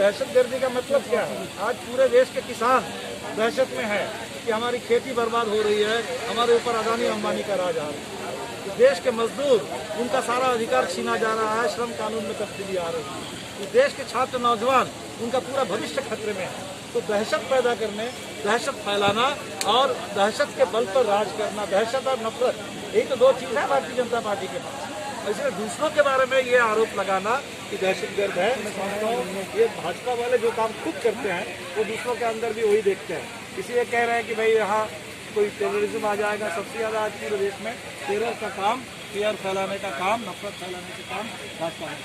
दहशतगर्दी का मतलब क्या है? आज पूरे देश के किसान दहशत में है कि हमारी खेती बर्बाद हो रही है, हमारे ऊपर अदानी अंबानी का राज आ रहा है। इस देश के मजदूर, उनका सारा अधिकार छीना जा रहा है, श्रम कानून में तब्दीली आ रही है। इस देश के छात्र नौजवान, उनका पूरा भविष्य खतरे में है। तो दहशत पैदा करने, दहशत फैलाना और दहशत के बल पर राज करना, दहशत और नफरत, यही तो दो चीज़ है भारतीय जनता पार्टी के पास। इसलिए दूसरों के बारे में ये आरोप लगाना कि दहशतगर्द है, मैं समझता हूँ ये भाजपा वाले जो काम खुद करते हैं वो दूसरों के अंदर भी वही देखते हैं। इसलिए कह रहे हैं कि भाई यहाँ कोई टेररिज्म आ जाएगा। सबसे ज़्यादा आज पूरे देश में टेरर का काम, फियर फैलाने का काम, नफरत फैलाने का काम भाजपा है।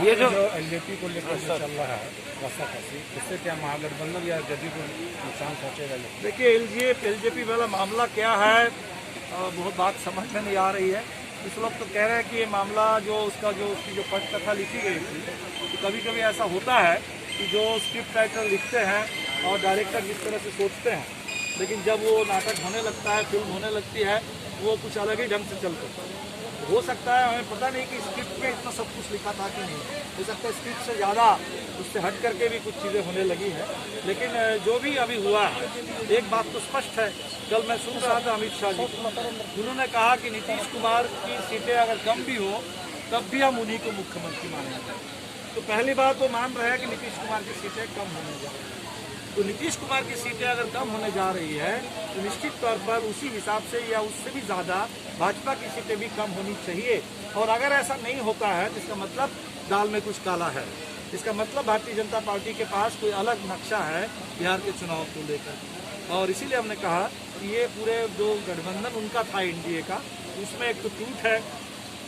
ये जो एलजेपी को लेकर चल रहा है रस्साकसी, इससे क्या महागठबंधन या जदयू को नुकसान पहुँचेगा? देखिए एलजेपी वाला मामला क्या है, बहुत बात समझ में नहीं आ रही है। इस लोग तो कह रहे हैं कि ये मामला उसकी जो पटकथा लिखी गई थी, तो कभी कभी ऐसा होता है कि जो स्क्रिप्ट राइटर लिखते हैं और डायरेक्टर जिस तरह से सोचते हैं, लेकिन जब वो नाटक होने लगता है, फिल्म होने लगती है, वो कुछ अलग ही ढंग से चलता है। हो सकता है, हमें पता नहीं कि स्क्रिप्ट में इतना सब कुछ लिखा था कि नहीं। हो सकता है स्क्रिप्ट से ज़्यादा उससे हट करके भी कुछ चीज़ें होने लगी है। लेकिन जो भी अभी हुआ है, एक बात तो स्पष्ट है। कल मैं सुन रहा था अमित शाह जी, उन्होंने कहा कि नीतीश कुमार की सीटें अगर कम भी हो तब भी हम उन्हीं को मुख्यमंत्री मानेंगे। तो पहली बात वो मान रहे हैं कि नीतीश कुमार की सीटें कम होने जा रही है। तो नीतीश कुमार की सीटें अगर कम होने जा रही है तो निश्चित तौर पर उसी हिसाब से या उससे भी ज़्यादा भाजपा की सीटें भी कम होनी चाहिए। और अगर ऐसा नहीं होता है तो इसका मतलब दाल में कुछ काला है। इसका मतलब भारतीय जनता पार्टी के पास कोई अलग नक्शा है बिहार के चुनाव को लेकर। और इसीलिए हमने कहा कि ये पूरे जो गठबंधन उनका था एनडीए का, उसमें एक तो टूट है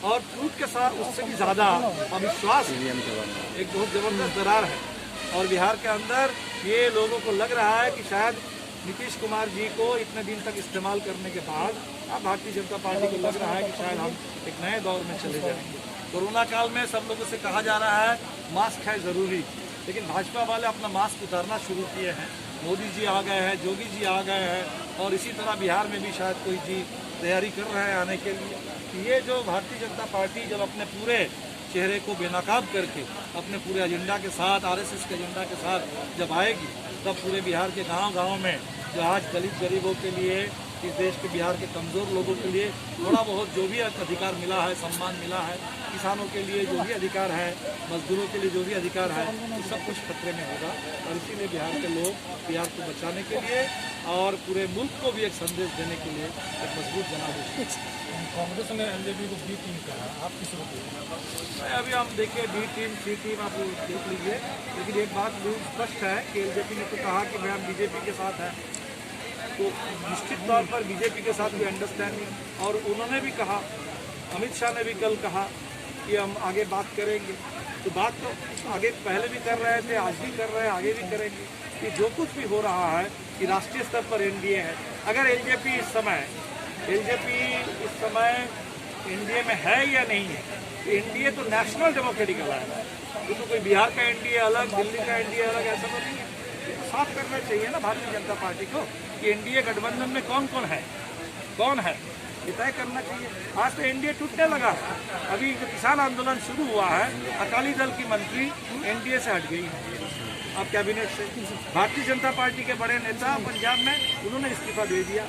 और टूट के साथ उससे भी ज़्यादा अविश्वास, एक बहुत जबरदस्त दरार है। और बिहार के अंदर ये लोगों को लग रहा है कि शायद नीतीश कुमार जी को इतने दिन तक इस्तेमाल करने के बाद अब भारतीय जनता पार्टी को लग रहा है कि शायद हम एक नए दौर में चले जाएंगे। कोरोना काल में सब लोगों से कहा जा रहा है मास्क है ज़रूरी, लेकिन भाजपा वाले अपना मास्क उतारना शुरू किए हैं। मोदी जी आ गए हैं, योगी जी आ गए हैं और इसी तरह बिहार में भी शायद कोई जी तैयारी कर रहे हैं आने के लिए। ये जो भारतीय जनता पार्टी जब अपने पूरे चेहरे को बेनकाब करके अपने पूरे एजेंडा के साथ, आरएसएस के एजेंडा के साथ जब आएगी, तब पूरे बिहार के गांव-गांव में जो आज दलित गरीबों के लिए, इस देश के बिहार के कमज़ोर लोगों के लिए थोड़ा बहुत जो भी अधिकार मिला है, सम्मान मिला है, किसानों के लिए जो भी अधिकार है, मजदूरों के लिए जो भी अधिकार है, वो सब कुछ खतरे में होगा। और इसीलिए बिहार के लोग बिहार को बचाने के लिए और पूरे मुल्क को भी एक संदेश देने के लिए एक मजबूत जनादेश। कांग्रेस ने एलजेपी को बी टीम कहा, आप किस को? अभी हम देखिए बी टीम, सी टीम आप देख लीजिए, लेकिन एक बात बिल्कुल स्पष्ट है कि एलजेपी ने तो कहा कि हम बीजेपी के साथ हैं, तो निश्चित तौर पर बीजेपी के साथ भी अंडरस्टैंडिंग। और उन्होंने भी कहा, अमित शाह ने भी कल कहा कि हम आगे बात करेंगे। तो बात तो आगे पहले भी कर रहे थे, आज भी कर रहे हैं, आगे भी करेंगे। कि जो कुछ भी हो रहा है कि राष्ट्रीय स्तर पर एनडीए है। अगर एलजेपी इस समय एनडीए में है या नहीं है, तो एनडीए तो नेशनल डेमोक्रेटिक अलायंस है। तो कोई बिहार का एनडीए अलग, दिल्ली का एनडीए अलग, ऐसा तो नहीं है। तो साफ करना चाहिए ना भारतीय जनता पार्टी को कि एनडीए गठबंधन में कौन कौन है, ये तय करना चाहिए। आज तो एनडीए टूटने लगा है। अभी जो किसान आंदोलन शुरू हुआ है, अकाली दल की मंत्री एनडीए से हट गई है अब कैबिनेट से। भारतीय जनता पार्टी के बड़े नेता पंजाब में, उन्होंने इस्तीफा दे दिया।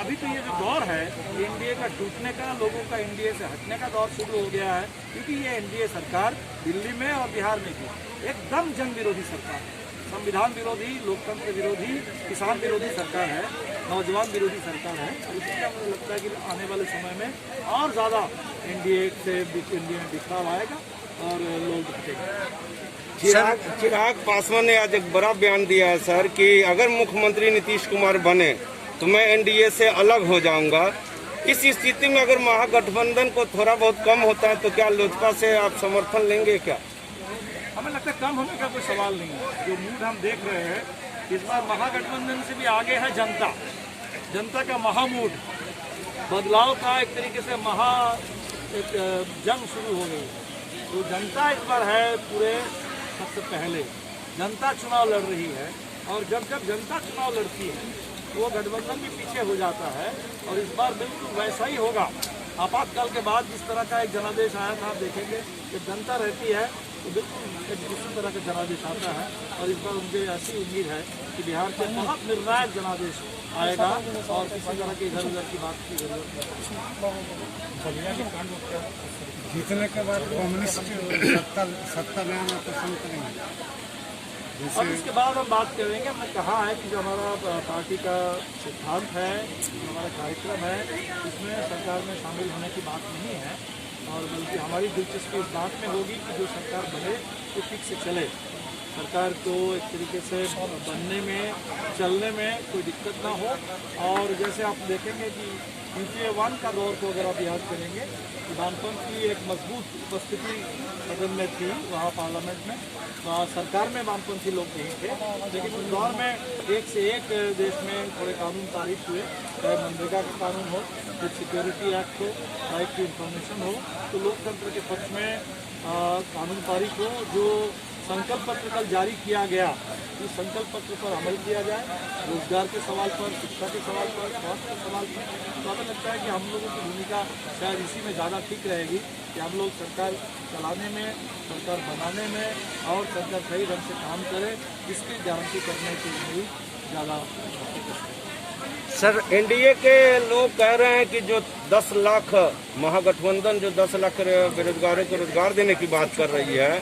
अभी तो ये जो दौर है एनडीए का टूटने का, लोगों का एनडीए से हटने का दौर शुरू हो गया है। क्योंकि ये एनडीए सरकार दिल्ली में और बिहार में भी एकदम जन विरोधी सरकार है, संविधान विरोधी, लोकतंत्र विरोधी, किसान विरोधी सरकार है, नौजवान विरोधी सरकार है। और इसलिए मुझे लगता है कि आने वाले समय में और ज़्यादा एनडीए में बिखराव आएगा और लोग हटेंगे। चिराग पासवान ने आज एक बड़ा बयान दिया है सर कि अगर मुख्यमंत्री नीतीश कुमार बने तो मैं एनडीए से अलग हो जाऊंगा। इस स्थिति में अगर महागठबंधन को थोड़ा बहुत कम होता है तो क्या लोजपा से आप समर्थन लेंगे क्या? हमें लगता है कम होने का कोई सवाल नहीं है। जो मूड हम देख रहे हैं इस बार महागठबंधन से भी आगे है जनता का महामूड, बदलाव का एक तरीके से एक जंग शुरू हो गई। तो जनता इस बार है पूरे, सबसे पहले जनता चुनाव लड़ रही है। और जब जनता चुनाव लड़ती है तो वो गठबंधन भी पीछे हो जाता है। और इस बार बिल्कुल वैसा ही होगा। आपातकाल के बाद जिस तरह का एक जनादेश आया था, आप देखेंगे जब जनता रहती है तो बिल्कुल एक दूसरी तरह का जनादेश आता है। और इस बार मुझे ऐसी उम्मीद है कि बिहार से बहुत निर्णायक जनादेश आएगा और किसी तरह की इधर उधर की बात की जरूरत नहीं। जीतने के बाद कम्युनिस्ट सत्ता में आना पसंद करेंगे। और इसके बाद हम बात करेंगे। हमने कहा है कि जो हमारा पार्टी का सिद्धांत है, हमारा कार्यक्रम है, इसमें सरकार में शामिल होने की बात नहीं है, और बल्कि हमारी दिलचस्पी इस बात में होगी कि जो सरकार बने वो ठीक से चले। सरकार को एक तरीके से बनने में, चलने में कोई दिक्कत ना हो। और जैसे आप देखेंगे कि यूपीए 1 का दौर को अगर आप याद करेंगे तो वामपंथ की एक मजबूत उपस्थिति सदन में थी, वहाँ पार्लियामेंट में, वहाँ सरकार में वामपंथी लोग नहीं थे। लेकिन उस दौर में एक से एक देश में थोड़े कानून पारित हुए, चाहे मनरेगा का कानून हो, कुछ सिक्योरिटी एक्ट हो, राइट टू इन्फॉर्मेशन हो, तो लोकतंत्र के पक्ष में कानून पारित हो। जो संकल्प पत्र कल जारी किया गया, उस संकल्प पत्र पर अमल किया जाए, रोजगार के सवाल पर, शिक्षा के सवाल पर, स्वास्थ्य के सवाल पर। तो हमें लगता है कि हम लोगों की भूमिका शायद इसी में ज़्यादा ठीक रहेगी कि हम लोग सरकार चलाने में, सरकार बनाने में और सरकार सही ढंग से काम करे, इसकी गारंटी करने के लिए ज़्यादा। सर, एनडीए के लोग कह रहे हैं कि जो 10 लाख महागठबंधन जो 10 लाख बेरोजगारों को रोजगार देने की बात कर रही है,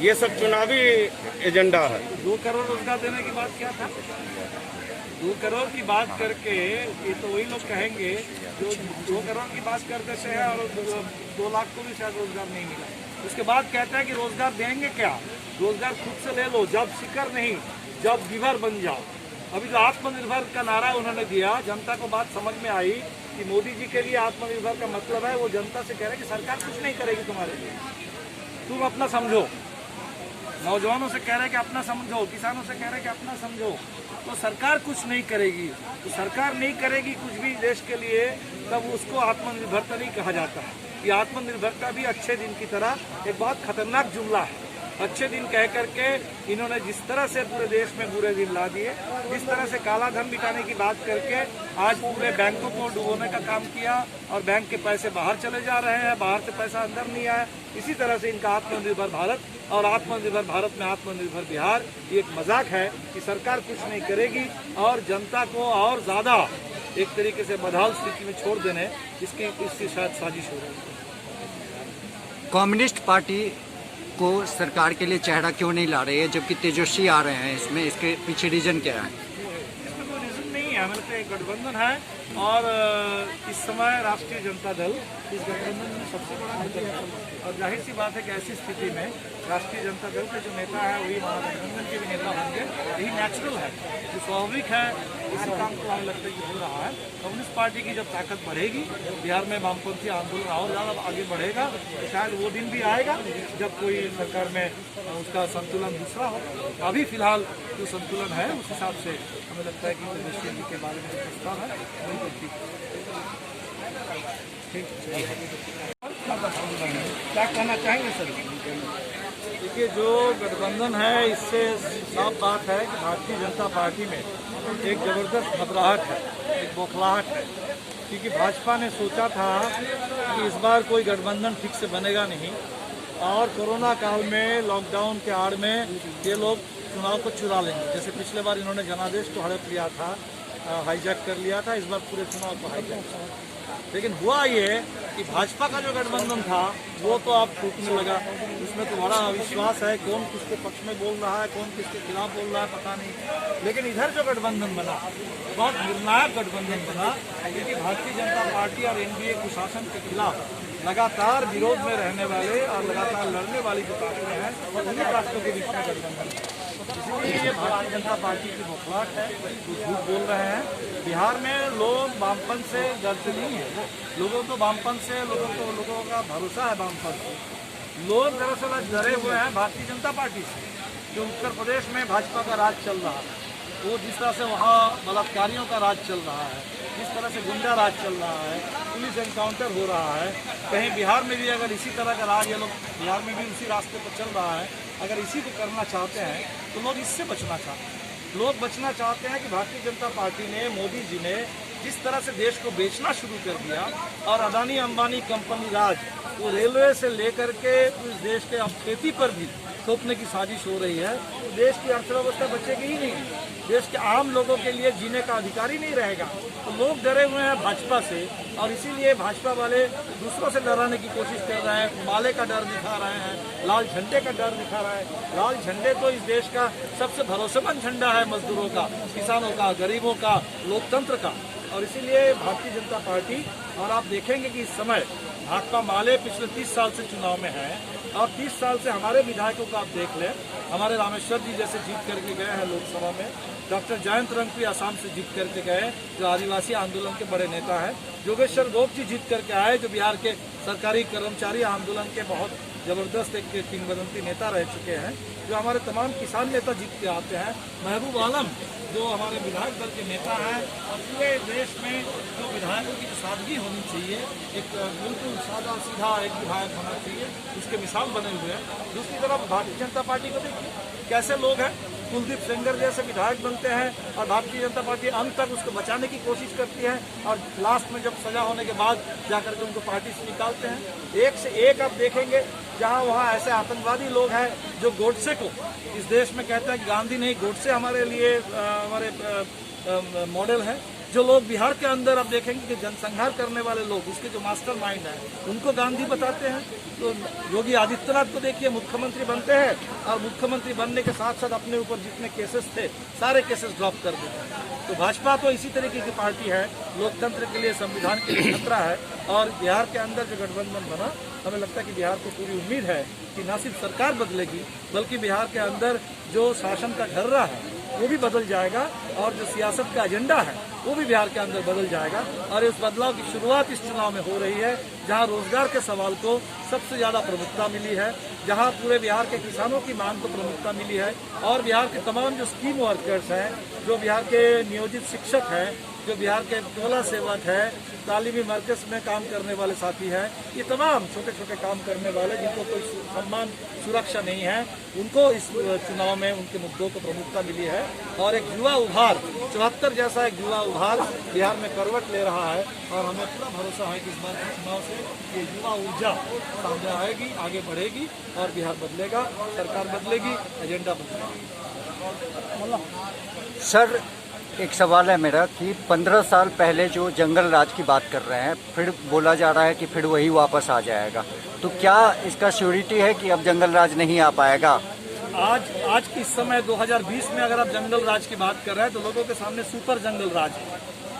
ये सब चुनावी एजेंडा है। 2 करोड़ रोजगार देने की बात क्या था? 2 करोड़ की बात करके ये तो वही लोग कहेंगे जो 2 करोड़ की बात कर देते हैं और 2 लाख को भी शायद रोजगार नहीं मिला। उसके बाद कहते हैं कि रोजगार देंगे क्या? रोजगार खुद से ले लो, जब शिकर नहीं, जब विभर बन जाओ। अभी जो आत्मनिर्भर का नारा उन्होंने दिया, जनता को बात समझ में आई कि मोदी जी के लिए आत्मनिर्भर का मतलब है वो जनता से कह रहे हैं कि सरकार कुछ नहीं करेगी तुम्हारे लिए, तुम अपना समझो। नौजवानों से कह रहे हैं कि अपना समझो, किसानों से कह रहे हैं कि अपना समझो। तो सरकार कुछ नहीं करेगी, तो सरकार नहीं करेगी कुछ भी देश के लिए, तब उसको आत्मनिर्भरता नहीं कहा जाता है। ये आत्मनिर्भरता भी अच्छे दिन की तरह एक बहुत खतरनाक जुमला है। अच्छे दिन कह करके इन्होंने जिस तरह से पूरे देश में बुरे दिन ला दिए, जिस तरह से काला धन मिटाने की बात करके आज पूरे बैंकों को डुबोने का काम किया और बैंक के पैसे बाहर चले जा रहे हैं, बाहर से पैसा अंदर नहीं आया। इसी तरह से इनका आत्मनिर्भर भारत और आत्मनिर्भर भारत में आत्मनिर्भर बिहार ये एक मजाक है कि सरकार कुछ नहीं करेगी और जनता को और ज़्यादा एक तरीके से बदहाल स्थिति में छोड़ देने इसकी शायद साजिश हो रही है। कम्युनिस्ट पार्टी को सरकार के लिए चेहरा क्यों नहीं ला रही है, जबकि तेजस्वी आ रहे हैं? इसमें इसके पीछे रीजन क्या है? इसमें कोई रीजन नहीं है। हमारे तो एक गठबंधन है और इस समय राष्ट्रीय जनता दल इस गठबंधन में सबसे बड़ा नेता है, और जाहिर सी बात है कि ऐसी स्थिति में राष्ट्रीय जनता दल के जो नेता है वही महागठबंधन के भी नेता होंगे। यही नेचुरल है, जो स्वाभाविक है। इसी काम को हमें लगता है कि हो रहा है। कम्युनिस्ट पार्टी की जब ताकत बढ़ेगी, बिहार में वामपंथी आंदोलन और ज़्यादा आगे बढ़ेगा, तो शायद वो दिन भी आएगा जब कोई सरकार में उसका संतुलन दूसरा हो। अभी फिलहाल जो संतुलन है उस हिसाब से हमें लगता है कि तेजस्वी जी के बारे में जो प्रस्ताव है वही ठीक। क्या कहना चाहेंगे सर? देखिए, जो गठबंधन है इससे साफ बात है कि भारतीय जनता पार्टी में एक ज़बरदस्त घबराहट है, एक बौखलाहट है, क्योंकि भाजपा ने सोचा था कि इस बार कोई गठबंधन ठीक से बनेगा नहीं और कोरोना काल में लॉकडाउन के आड़ में ये लोग चुनाव को चुरा लेंगे। जैसे पिछले बार इन्होंने जनादेश को हड़प लिया था, हाईजैक कर लिया था, इस बार पूरे चुनाव को हाईजैक कर। लेकिन हुआ ये कि भाजपा का जो गठबंधन था वो तो अब टूटने लगा। उसमें तो बड़ा अविश्वास है, कौन किसके पक्ष में बोल रहा है, कौन किसके खिलाफ बोल रहा है, पता नहीं। लेकिन इधर जो गठबंधन बना, बहुत निर्णायक गठबंधन बना, क्योंकि भारतीय जनता पार्टी और एनडीए कुशासन के खिलाफ लगातार विरोध में रहने वाले और लगातार लड़ने वाली जो पार्टियां हैं उन्हीं पार्टियों के बीच में गठबंधन है। इसलिए ये भारतीय जनता पार्टी की बौखलाहट है, वो झूठ बोल रहे हैं। बिहार में लोग वामपंथ से डरते नहीं है, लोगों को वामपंथ से लोगों का भरोसा है वामपंथ से। लोग दरअसल आज डरे हुए हैं भारतीय जनता पार्टी से, जो उत्तर प्रदेश में भाजपा का राज चल रहा है, वो जिस तरह से वहाँ बलात्कारियों का राज चल रहा है, जिस तरह से गुंडा राज चल रहा है, पुलिस एनकाउंटर हो रहा है, कहीं बिहार में भी अगर इसी तरह का राज, ये लोग बिहार में भी उसी रास्ते पर चल रहा है, अगर इसी को करना चाहते हैं तो लोग इससे बचना चाहते हैं। लोग बचना चाहते हैं कि भारतीय जनता पार्टी ने, मोदी जी ने जिस तरह से देश को बेचना शुरू कर दिया और अदानी अंबानी कंपनी राज वो रेलवे से लेकर के इस देश के अब खेती पर भी थोपने की साजिश हो रही है, तो देश की अर्थव्यवस्था बचेगी ही नहीं। देश के आम लोगों के लिए जीने का अधिकार ही नहीं रहेगा। तो लोग डरे हुए हैं भाजपा से और इसीलिए भाजपा वाले दूसरों से डराने की कोशिश कर रहे हैं, माले का डर दिखा रहे हैं, लाल झंडे का डर दिखा रहे हैं। लाल झंडे तो इस देश का सबसे भरोसेमंद झंडा है, मजदूरों का, किसानों का, गरीबों का, लोकतंत्र का। और इसीलिए भारतीय जनता पार्टी, और आप देखेंगे कि इस समय भाकपा माले पिछले 30 साल से चुनाव में है और 30 साल से हमारे विधायकों को आप देख लें, हमारे रामेश्वर जी जैसे जीत करके गए हैं लोकसभा में, डॉक्टर जयंत रंगपी असम से जीत करके गए जो आदिवासी आंदोलन के बड़े नेता हैं, योगेश्वर गोप जी जीत करके आए जो बिहार के सरकारी कर्मचारी आंदोलन के बहुत जबरदस्त एक किंवदंती नेता रह चुके हैं, जो हमारे तमाम किसान नेता जीत के आते हैं, महबूब आलम जो हमारे विधायक दल के नेता हैं, और पूरे देश में जो विधायकों की सादगी होनी चाहिए, एक बिल्कुल सादा सीधा एक विधायक होना चाहिए, इसके मिसाल बने हुए हैं। दूसरी तरफ भारतीय जनता पार्टी को देखिए कैसे लोग हैं, कुलदीप सेंगर जैसे विधायक बनते हैं और भारतीय जनता पार्टी अंत तक उसको बचाने की कोशिश करती है और लास्ट में जब सजा होने के बाद जाकर के उनको पार्टी से निकालते हैं। एक से एक आप देखेंगे जहां वहां ऐसे आतंकवादी लोग हैं जो गोडसे को इस देश में कहते हैं कि गांधी नहीं, गोडसे हमारे लिए हमारे मॉडल है। जो लोग बिहार के अंदर आप देखेंगे कि जनसंहार करने वाले लोग, उसके जो मास्टरमाइंड हैं, उनको गांधी बताते हैं। तो योगी आदित्यनाथ को देखिए, मुख्यमंत्री बनते हैं और मुख्यमंत्री बनने के साथ साथ अपने ऊपर जितने केसेस थे सारे केसेस ड्रॉप कर देते हैं। तो भाजपा तो इसी तरीके की पार्टी है, लोकतंत्र के लिए, संविधान के लिए खतरा है। और बिहार के अंदर जो गठबंधन बना, हमें लगता है कि बिहार को पूरी उम्मीद है कि न सिर्फ सरकार बदलेगी बल्कि बिहार के अंदर जो शासन का ढर्रा है वो भी बदल जाएगा और जो सियासत का एजेंडा है वो भी बिहार के अंदर बदल जाएगा। और इस बदलाव की शुरुआत इस चुनाव में हो रही है, जहां रोजगार के सवाल को सबसे ज्यादा प्रमुखता मिली है, जहां पूरे बिहार के किसानों की मांग को प्रमुखता मिली है और बिहार के तमाम जो स्कीम वर्कर्स हैं, जो बिहार के नियोजित शिक्षक हैं, जो बिहार के टोला सेवक है, तालीमी मरकज में काम करने वाले साथी हैं, ये तमाम छोटे छोटे काम करने वाले जिनको कोई सम्मान सुरक्षा नहीं है, उनको इस चुनाव में उनके मुद्दों को प्रमुखता मिली है। और एक युवा उभार 74 जैसा एक युवा उभार बिहार में करवट ले रहा है और हमें पूरा भरोसा है कि इस बार के चुनाव से ये युवा ऊर्जा सामने आएगी, आगे बढ़ेगी और बिहार बदलेगा, सरकार बदलेगी, एजेंडा बदलेगा। सर, एक सवाल है मेरा कि 15 साल पहले जो जंगल राज की बात कर रहे हैं, फिर बोला जा रहा है कि फिर वही वापस आ जाएगा, तो क्या इसका श्योरिटी है कि अब जंगल राज नहीं आ पाएगा? आज के इस समय 2020 में अगर आप जंगल राज की बात कर रहे हैं तो लोगों के सामने सुपर जंगल राज है।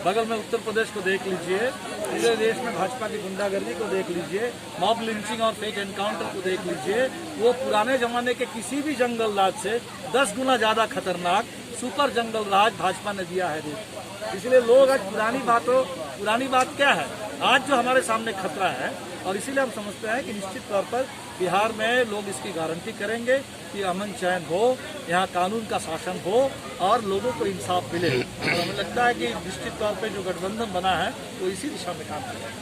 बगल में उत्तर प्रदेश को देख लीजिए, पूरे देश में भाजपा की गुंडागर्दी को देख लीजिए, मॉब लिंचिंग और फेक एनकाउंटर को देख लीजिए, वो पुराने जमाने के किसी भी जंगल राज से 10 गुना ज्यादा खतरनाक सुपर जंगल राज भाजपा ने दिया है देश। इसलिए लोग आज पुरानी बात क्या है, आज जो हमारे सामने खतरा है, और इसीलिए हम समझते हैं कि निश्चित तौर पर बिहार में लोग इसकी गारंटी करेंगे कि अमन चैन हो, यहाँ कानून का शासन हो और लोगों को इंसाफ मिले। और हमें लगता है कि निश्चित तौर पर जो गठबंधन बना है वो इसी दिशा में काम करेगा।